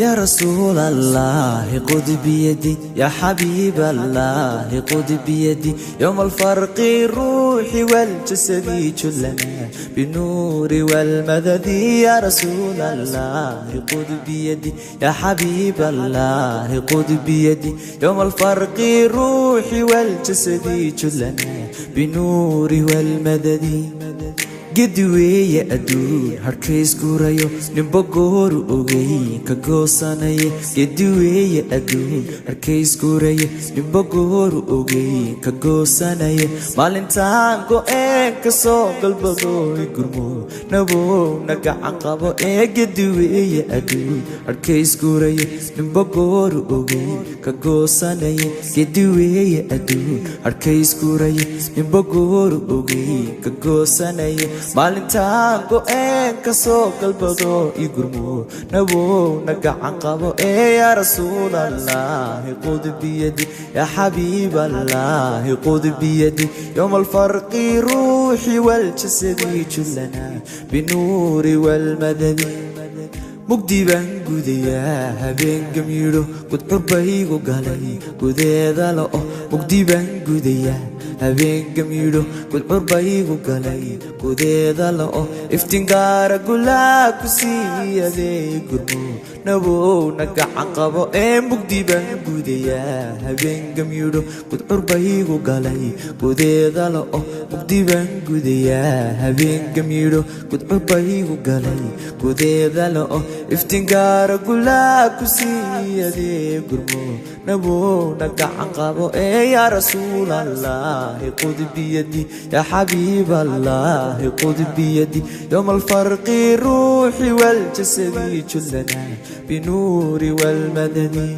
يا رسول الله خذ بيدي يا حبيب الله خذ بيدي يوم الفرق الروح والجسد كلنا بالنور والمدد يا رسول الله خذ بيدي يا حبيب الله خذ بيدي يوم الفرق الروح والجسد كلنا بالنور والمدد قدوية أدون هركيس كورايو نبقور أوغي كغوصاناي قدوية أدون هركيس كورايو نبقور أوغي كغوصاناي مالنتان كو كسو قلبغو يقرمو نبو نقع عقابو قدوية أدون هركيس كورايو نبقور أوغي كغوصاناي قدوية أدون هركيس كورايو نبقور أوغي كغوصاناي maalintaan go'een ka soo galbado igurmo nabo nagacan qabo yaa rasuulallahi qud biyadi ya habiiballahi qud biyadi yawm alfarqi ruuhi wal jasadi kullana binuuri wal madadi mugdi baan gudayaa habeen gamiiro gud xurbaygu galay gudeeda la'o mugdi baan gudayaa habeen gamiiro gud xurbaygu galay gudeeda la'o iftingaara gulaa ku siiyadee gurmo nabo nagacan qabo mugdi baan gudayaa habeen gamiiro gud xurbaygu galay gudeeda la'o mugdi baan gudayaa habeen gamiiro gud xurbaygu galay gudeeda la'o iftingaara gulaa ku siiyadee gurmo nabo nagacan qabo yaa rasuulallahi khud biyadi ya habiiballahi khud biyadi yawm alfarqi ruuhi wal jasadi kullana binuuri wal madadi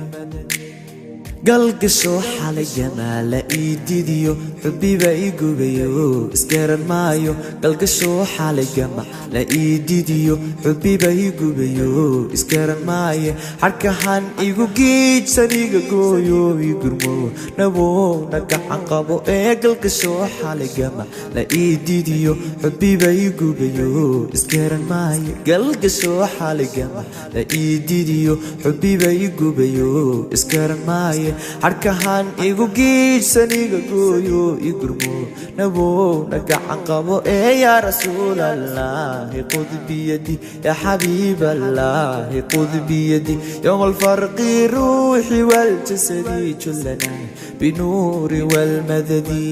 قلقشو حالي جمال ايديديو حبي بايقو بيو اسكرن مايو قلقشو حالي جمال ايديديو حبي بايقو بيو اسكرن مايو حركهان ايقو جيج سريقو قويو يقرمو نبو نقع عنقبو قلقشو حالي جمال ايديديو حبي بايقو بيو اسكرن مايو قلقشو حالي جمال ايديديو حبي بايقو بيو اسكرن مايو harkahan igu giisaniga gooyo igurmo nabo nagacan qabo ya rasuulallahi khud biyadi ya habiiballahi khud biyadi yawm alfarqi ruuhi wal jasadi kullana binuuri wal madadi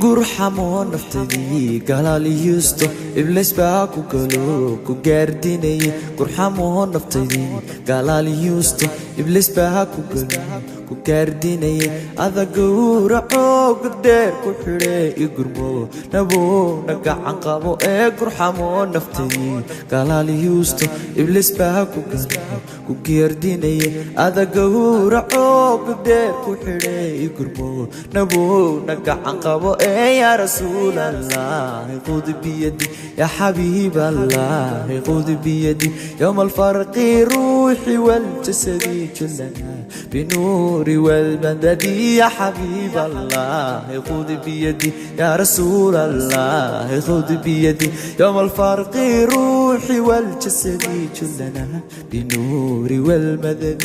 gurxamo naftadii galaaliyusto iblis baa ku galo ku gaardinay gurxamo naftadii galaaliyusto iblis baa ku galo ku gaardinay adagura xoog dheer ku xidhay igurmo nabo nagacan qabo gurxamo naftadii galaaliyusto iblis baa ku galo ku gaardinay adagura xoog dheer ku xidhay igurmo nabo nagacan qabo يا رسول الله خذ بيدي يا حبيب الله خذ بيدي يوم الفرق روحي والجسد كلنا بنور والمدد يا حبيب الله خذ بيدي يا رسول الله خذ بيدي يوم الفرق روحي والجسد كلنا بنور والمدد